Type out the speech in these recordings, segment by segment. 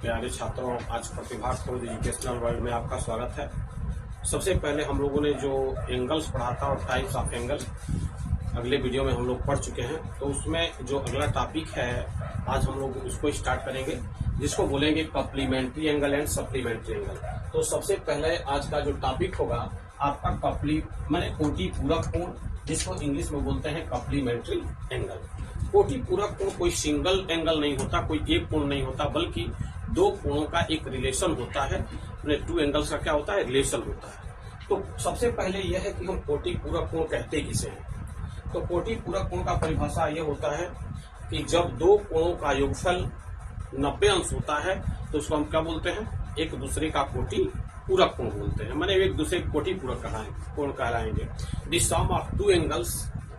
प्यारे छात्रों, आज प्रतिभा खोज एजुकेशनल वर्ल्ड में आपका स्वागत है। सबसे पहले हम लोगों ने जो एंगल्स पढ़ा था और टाइप्स ऑफ एंगल अगले वीडियो में हम लोग पढ़ चुके हैं, तो उसमें जो अगला टॉपिक है आज हम लोग उसको स्टार्ट करेंगे, जिसको बोलेंगे complementary angle and supplementary angle. तो सबसे पहले आज का जो टॉपिक होगा आपका माने कोटि पूरक कोण, जिसको इंग्लिश में बोलते हैं कॉम्प्लीमेंट्री एंगल। कोटि पूरक कोण कोई सिंगल एंगल नहीं होता, कोई एक कोण नहीं होता, बल्कि दो कोणों का एक रिलेशन होता है। टू एंगल्स का क्या होता है, रिलेशन होता है। तो सबसे पहले यह है कि हम कोटि पूरक कोण कहते किसे हैं। तो कोटि पूरक कोण का परिभाषा यह होता है कि जब दो कोणों का योगफल 90 अंश होता है तो उसको हम क्या बोलते हैं, एक दूसरे का कोटि पूरक कोण बोलते हैं, माने एक दूसरे कोटि पूरक कोण कहलाएंगे। The sum of two angles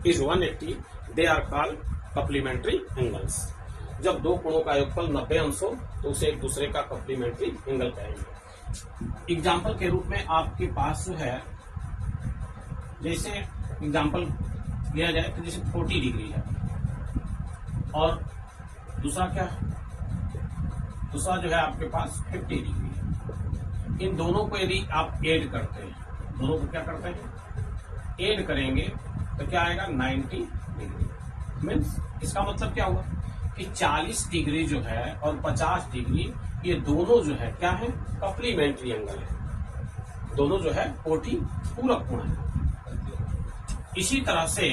is 180, they are called complementary angles. जब दो कोणों का योगफल 90 अंश हो तो उसे एक दूसरे का कॉम्प्लीमेंट्री एंगल कहेंगे। एग्जाम्पल के रूप में आपके पास जो है, जैसे एग्जाम्पल लिया जाए तो जैसे 40 डिग्री है और दूसरा क्या है, दूसरा जो है आपके पास 50 डिग्री है। इन दोनों को यदि आप ऐड करते हैं, दोनों को क्या करते हैं, ऐड करेंगे तो क्या आएगा 90 डिग्री। मीन्स इसका मतलब क्या हुआ कि 40 डिग्री जो है और 50 डिग्री, ये दोनों जो है क्या है, कॉम्प्लीमेंट्री एंगल है, दोनों जो है कोटि पूरक कोण है। इसी तरह से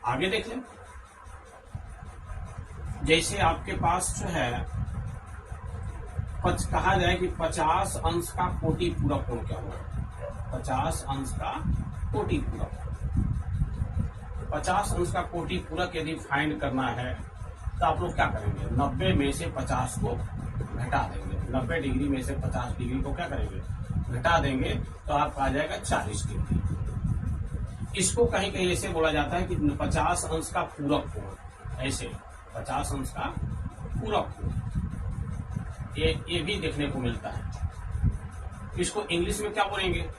आगे देख लें, जैसे आपके पास जो है कहा जाए कि 50 अंश का कोटि पूरक कोण क्या होगा, 50 अंश का कोटि पूरक, 50 अंश का कोटि पूरक यदि फाइंड करना है तो आप लोग क्या करेंगे, 90 में से 50 को घटा देंगे। 90 डिग्री में से 50 डिग्री को क्या करेंगे, घटा देंगे, तो आपका आ जाएगा 40 डिग्री। इसको कहीं कहीं ऐसे बोला जाता है कि 50 अंश का पूरक कोण, ऐसे 50 अंश का पूरक कोण, ये भी देखने को मिलता है। इसको इंग्लिश में क्या बोलेंगे,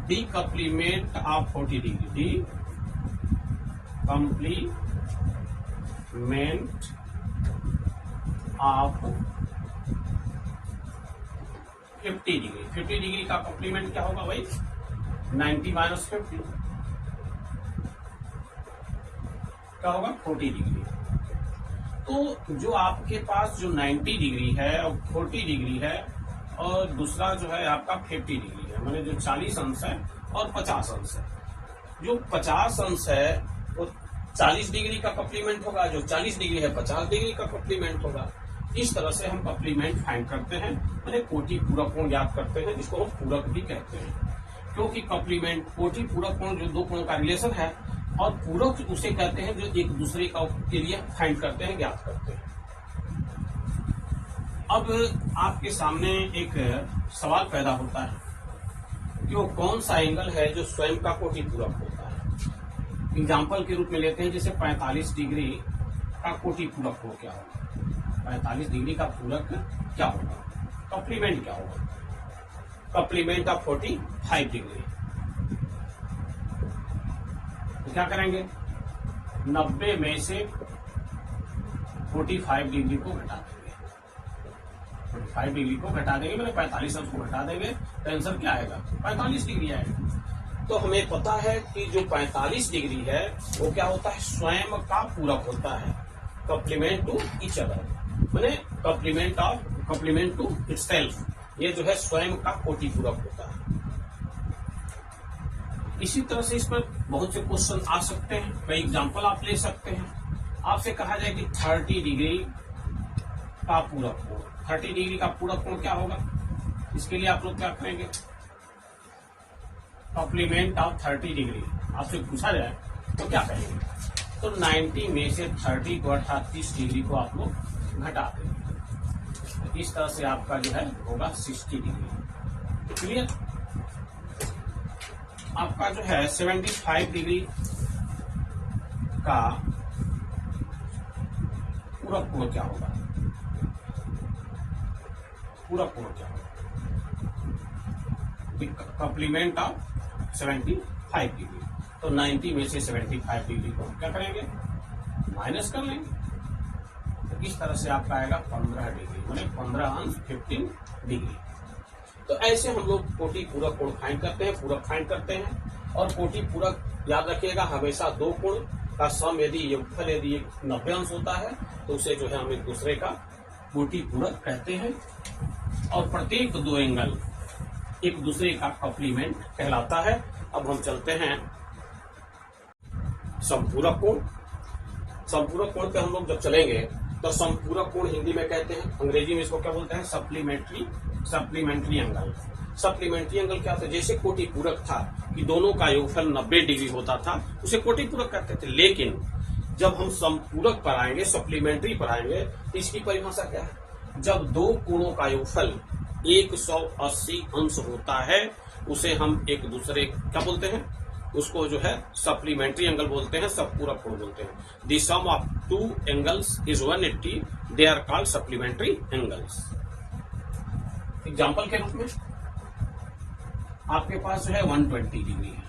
the complement of 40 degree, the complement of 50 degree. 50 degree का कॉम्प्लीमेंट क्या होगा भाई, 90 माइनस 50 क्या होगा, 40 डिग्री। तो जो आपके पास जो 90 डिग्री है और 40 डिग्री है और दूसरा जो है आपका 50 डिग्री है, माने जो 40 अंश है और 50 अंश है। जो 50 अंश है वो 40 डिग्री का कॉम्प्लीमेंट होगा, जो 40 डिग्री है 50 डिग्री का कॉम्प्लीमेंट होगा। इस तरह से हम कॉम्प्लीमेंट फाइंड करते हैं, माने कोटि पूरक कोण ज्ञात करते हैं, जिसको हम पूरक भी कहते हैं। क्योंकि कॉम्प्लीमेंट कोटि पूरक कोण जो दो कोणों का रिलेशन है, और पूरक उसे कहते हैं जो एक दूसरे का के लिए फाइंड करते हैं, ज्ञात करते हैं। अब आपके सामने एक सवाल पैदा होता है कि वो कौन सा एंगल है जो स्वयं का कोटि पूरक होता है। एग्जाम्पल के रूप में लेते हैं, जैसे 45 डिग्री का कोटि पूरक कोण क्या होगा, 45 डिग्री का पूरक क्या होगा, कॉम्प्लीमेंट क्या होगा, कॉम्प्लीमेंट ऑफ 45 डिग्री। तो क्या करेंगे, 90 में से 45 डिग्री को घटा देंगे, 45 डिग्री को घटा देंगे, मैंने 45 अंश को घटा देंगे, तो आंसर क्या आएगा, 45 डिग्री आएगा। तो हमें पता है कि जो 45 डिग्री है वो क्या होता है, स्वयं का पूरक होता है, कॉम्प्लीमेंट टू ईच अदर, मैंने कॉम्प्लीमेंट टू इटसेल्फ, ये जो है स्वयं का कोटि पूरक होता है। इसी तरह से इस पर बहुत से क्वेश्चन आ सकते हैं, कई एग्जाम्पल आप ले सकते हैं। आपसे कहा जाए कि 30 डिग्री का पूरक कोण, 30 डिग्री का पूरक कोण क्या होगा, इसके लिए आप लोग क्या करेंगे, कॉम्प्लीमेंट ऑफ 30 डिग्री आपसे पूछा जाए तो क्या करेंगे, तो 90 में से 30 को अर्थात 30 डिग्री को आप लोग घटा देंगे। तो इस तरह से आपका जो है होगा 60 डिग्री। क्लियर। आपका जो है 75 डिग्री का पूरक कोण क्या होगा, पूरक कोण क्या होगा, कॉम्प्लीमेंट ऑफ 75 डिग्री। तो 90 में से 75 डिग्री को क्या करेंगे, माइनस कर लेंगे, तो इस तरह से आपका आएगा 15 डिग्री, माने 15 डिग्री। तो ऐसे हम लोग कोटि पूरक कोण फाइंड करते हैं, पूरक फाइंड करते हैं। और कोटि पूरक याद रखिएगा, हमेशा दो कोण का सम यदि योगफल यदि 90 अंश होता है तो उसे जो है हम एक दूसरे का कोटि पूरक कहते हैं। और प्रत्येक दो एंगल एक दूसरे का कॉम्प्लीमेंट कहलाता है। अब हम चलते हैं समपूरक कोण। समपूरक कोण पे हम लोग जब चलेंगे तो समपूरक कोण हिंदी में कहते हैं, अंग्रेजी में इसको क्या बोलते हैं, सप्लीमेंट्री एंगल। सप्लीमेंट्री एंगल क्या था, जैसे कोटि पूरक था कि दोनों का योगफल 90 डिग्री होता था, उसे कोटि पूरक कहते थे। लेकिन जब हम समपूरक पर आएंगे, सप्लीमेंट्री पर आएंगे, तो इसकी परिभाषा क्या है, जब दो कोणों का योगफल 180 अंश होता है उसे हम एक दूसरे क्या बोलते हैं, उसको जो है सप्लीमेंट्री एंगल बोलते हैं, समपूरक कोण बोलते हैं। The sum of two angles is 180, they are called supplementary angles. Example के रूप में आपके पास जो है 120 डिग्री है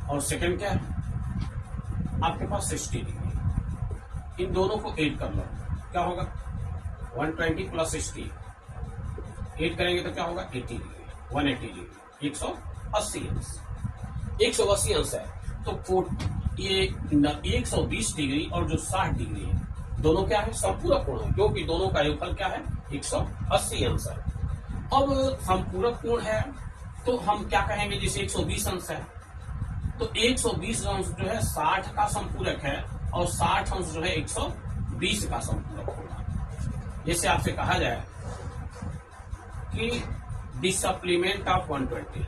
और सेकंड क्या है आपके पास 60 डिग्री। इन दोनों को ऐड कर लो, क्या होगा 120 प्लस 60, ऐड करेंगे तो क्या होगा 80 डिग्री, 180 डिग्री, 180 अंश। 180 अंश है तो ये 120 डिग्री और जो 60 डिग्री है दोनों क्या है, समपूरक कोण है, क्योंकि दोनों का योगफल क्या है 180 अंश है। अब समपूरक कोण है तो हम क्या कहेंगे, जैसे 120 अंश है तो 120 अंश जो है 60 का समपूरक है और 60 अंश जो है 120 का समपूरक होगा। जैसे आपसे कहा जाए कि the supplement of 120,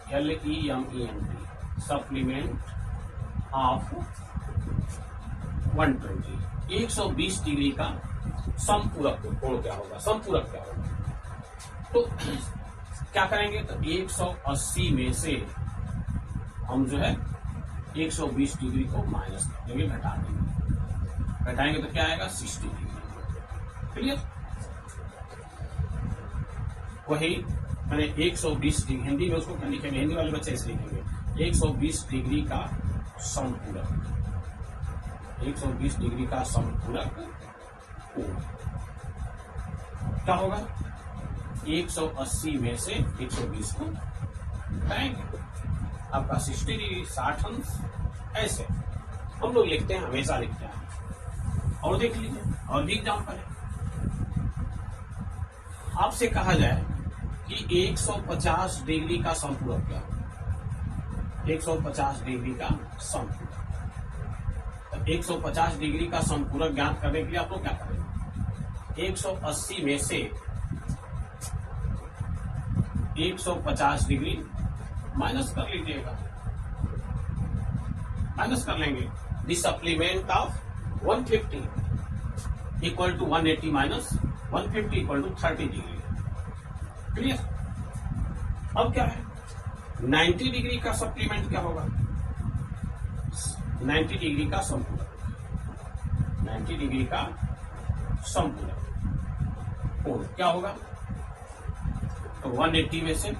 SUPPLEMENT, supplement of 120, 120 degree का समपूरक कोण क्या होगा, समपूरक क्या होगा। तो क्या करेंगे, तो 180 में से हम जो है 120 डिग्री को माइनस कर देंगे, घटा देंगे, घटाएंगे तो क्या आएगा 60 डिग्री। क्लियर। वही मैंने 120 डिग्री, हिंदी में उसको क्या लिखेंगे, हिंदी वाले बच्चे ऐसे लिखेंगे 120 डिग्री का समपूरक, 120 डिग्री का समपूरक कोण क्या होगा, 180 में से 120 को घटाएंगे, आपका 60 डिग्री, 60 अंश। ऐसे हम लोग लिखते हैं, हमेशा लिखते हैं। और देख लीजिए और भी एग्जाम्पल है। आपसे कहा जाए कि 150 डिग्री का समपूरक क्या होगा, 150 डिग्री का समपूरक। तो 150 डिग्री का समपूरक ज्ञात करने के लिए आप लोग क्या करेंगे, 180 में से 150 डिग्री माइनस कर लीजिएगा, माइनस कर लेंगे। The supplement of 150 equal to 180 minus 150 equal to 30 degree. Clear. अब क्या है, 90 डिग्री का सप्लीमेंट क्या होगा, 90 डिग्री का समपूरक, 90 डिग्री का समपूरक कोण क्या होगा, तो 180 में से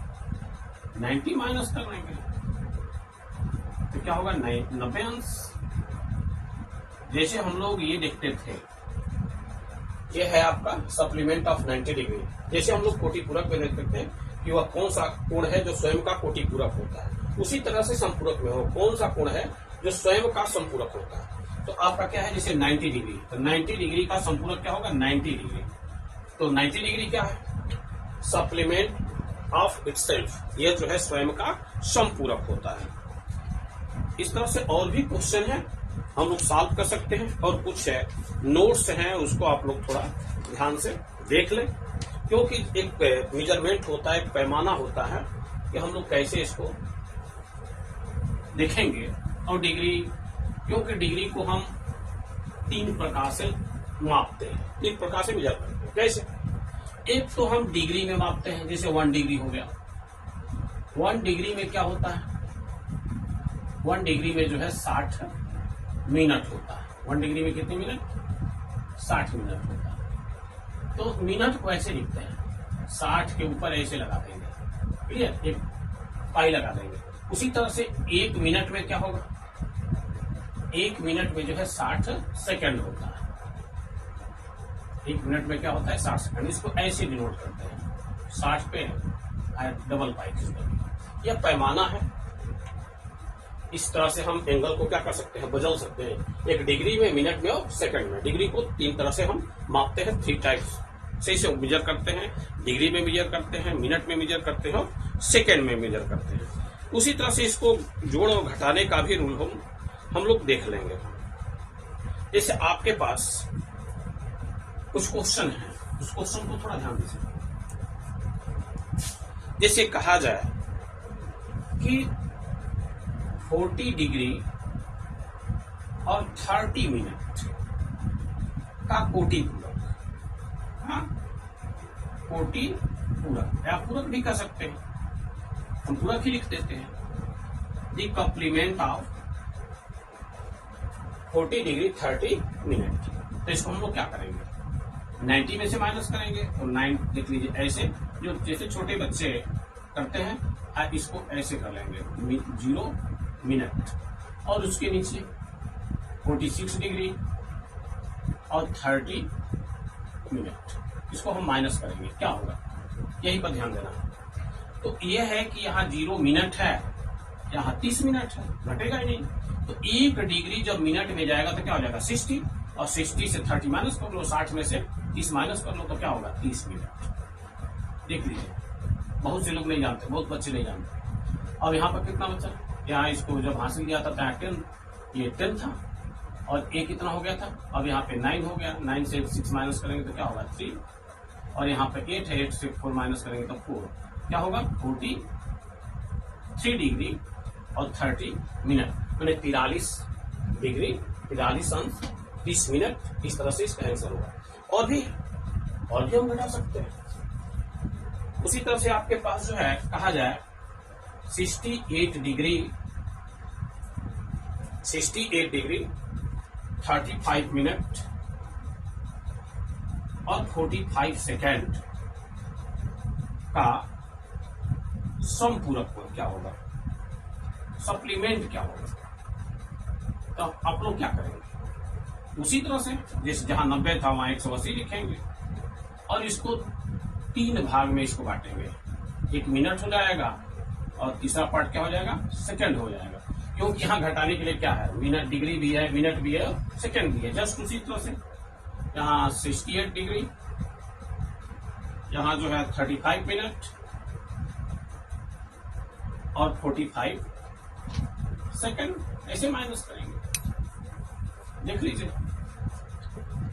90 माइनस कर लेंगे तो क्या होगा 90 अंश। जैसे हम लोग ये देखते थे, ये है आपका सप्लीमेंट ऑफ 90 डिग्री। जैसे हम लोग कोटि पूरक में देख सकते हैं कि वह कौन सा कोण है जो स्वयं का कोटि पूरक होता है, उसी तरह से समपूरक में हो कौन सा कोण है जो स्वयं का समपूरक होता है। तो आपका क्या है, जैसे 90 डिग्री, तो 90 डिग्री का समपूरक क्या होगा 90 डिग्री। तो 90 डिग्री क्या है, सप्लीमेंट ऑफ इटसेल्फ, ये जो है स्वयं का समपूरक होता है। इस तरह से और भी क्वेश्चन है, हम लोग सॉल्व कर सकते हैं। और कुछ है नोट्स हैं, उसको आप लोग थोड़ा ध्यान से देख लें, क्योंकि एक मेजरमेंट होता है, एक पैमाना होता है कि हम लोग कैसे इसको देखेंगे। और डिग्री, क्योंकि डिग्री को हम 3 प्रकार से मापते हैं, 3 प्रकार से मेजर करते हैं। कैसे, एक तो हम डिग्री में मापते हैं, जैसे 1 डिग्री हो गया। 1 डिग्री में क्या होता है, 1 डिग्री में जो है 60 मिनट होता है। 1 डिग्री में कितने मिनट, 60 मिनट होता है। तो मिनट को ऐसे लिखते हैं, 60 के ऊपर ऐसे लगा देंगे, क्लियर, एक पाई लगा देंगे। उसी तरह से 1 मिनट में क्या होगा, 1 मिनट में जो है 60 सेकंड होता है। 1 मिनट में क्या होता है 60 सेकंड। इसको ऐसे डिनोट करते हैं 60 पे डबल पाई। यह पैमाना है। इस तरह से हम एंगल को क्या कर सकते हैं, बदल सकते हैं। 1 डिग्री में, मिनट में और सेकंड में। डिग्री को 3 तरह से हम मापते हैं, 3 टाइप्स से इसे मेजर करते हैं। डिग्री में मेजर करते हैं, मिनट में मेजर करते हैं और सेकंड में मेजर करते हैं। उसी तरह से इसको जोड़ और घटाने का भी रूल हम लोग देख लेंगे। जैसे आपके पास कुछ क्वेश्चन है, उस क्वेश्चन को थोड़ा ध्यान दीजिए। जैसे कहा जाए कि 40 डिग्री और 30 मिनट का कोटि पूरक, हाँ कोटि पूरक या पूरक भी कह सकते हैं, हम पूरक ही लिख देते हैं। The complement of 40 degree 30 minute. तो इसको हम लोग क्या करेंगे, 90 में से माइनस करेंगे। तो 9 देख लीजिए, ऐसे जो जैसे छोटे बच्चे करते हैं इसको ऐसे कर लेंगे 0 मिनट, और उसके नीचे 46 डिग्री और 30 मिनट। इसको हम माइनस करेंगे, क्या होगा यही पर ध्यान देना। तो यह है कि यहाँ 0 मिनट है, यहाँ 30 मिनट है, घटेगा ही नहीं। तो 1 डिग्री जब मिनट में जाएगा तो क्या हो जाएगा 60, और 60 से 30 माइनस कर लो, 60 में से 30 माइनस कर लो तो क्या होगा 30 मिनट। देख लीजिए, बहुत से लोग नहीं जानते, बहुत बच्चे नहीं जानते। अब यहाँ पर कितना बचा, यहाँ इसको जब हासिल किया था 10, ये 10 था, और ए कितना हो गया था, अब यहाँ पे 9 हो गया। 9 से 6 माइनस करेंगे तो क्या होगा 3, और यहाँ पे 8 है, 8 से 4 माइनस करेंगे तो 4, क्या होगा 43 डिग्री और 30 मिनट, मैंने 43 डिग्री 43 अंश 30 मिनट। इस तरह से इसका आंसर होगा। और भी हम घटा सकते हैं। उसी तरह से आपके पास जो है कहा जाए 68 डिग्री 35 मिनट और 45 सेकेंड का समपूरक क्या होगा, सप्लीमेंट क्या होगा। तो आप लोग क्या करेंगे, उसी तरह से जैसे जहां 90 था वहां 180 लिखेंगे, और इसको 3 भाग में इसको बांटेंगे। 1 मिनट हो जाएगा, और तीसरा पार्ट क्या हो जाएगा सेकंड हो जाएगा। क्योंकि यहाँ घटाने के लिए क्या है, मिनट, डिग्री भी है, मिनट भी है, सेकंड भी है। जस्ट उसी तरह से यहाँ 68 डिग्री, यहाँ जो है 35 मिनट और 45 सेकंड, ऐसे माइनस करेंगे। देख लीजिए,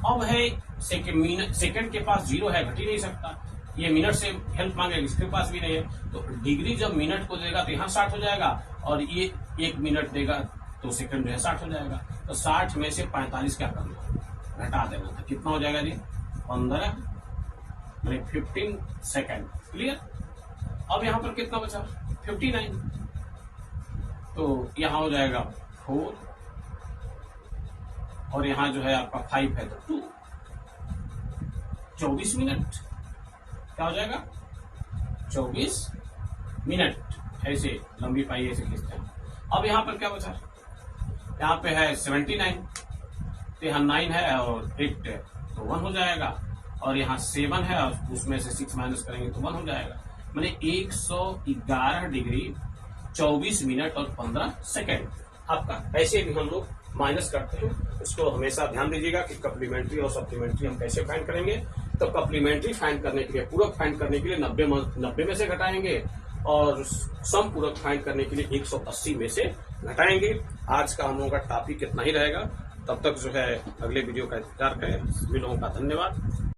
अब है सेकंड के पास 0 है, घट ही नहीं सकता। ये मिनट से हेल्प मांगेगा, इसके पास भी नहीं है। तो डिग्री जब मिनट को देगा तो यहाँ 60 हो जाएगा, और ये 1 मिनट देगा तो सेकंड जो है 60 हो जाएगा। तो 60 में से 45 क्या करना, घटा देना था। कितना हो जाएगा जी 15 सेकंड। क्लियर। अब यहाँ पर कितना बचा 59, तो यहाँ हो जाएगा 4, और यहाँ जो है आपका 5 है तो 2, 24 मिनट क्या हो जाएगा 24 मिनट। ऐसे लंबी पाई ऐसे खींचते हैं। अब यहाँ पर क्या बचा, यहाँ पे है 79, तो यहाँ 9 है और 8 है तो 1 हो जाएगा, और यहाँ 7 है और उसमें से 6 माइनस करेंगे तो 1 हो जाएगा। मैंने 111 डिग्री 24 मिनट और 15 सेकेंड आपका। ऐसे भी हम लोग माइनस करते हैं। इसको हमेशा ध्यान दीजिएगा कि कप्लीमेंट्री और सप्लीमेंट्री हम कैसे फाइंड करेंगे। तो कप्लीमेंट्री फाइंड करने के लिए, पूरक फाइंड करने के लिए 90 में से घटाएंगे, और सम पूरक फाइंड करने के लिए 180 में से घटाएंगे। आज का हम लोगों का टॉपिक इतना ही रहेगा। तब तक जो है अगले वीडियो का इंतजार करें। सभी लोगों का धन्यवाद।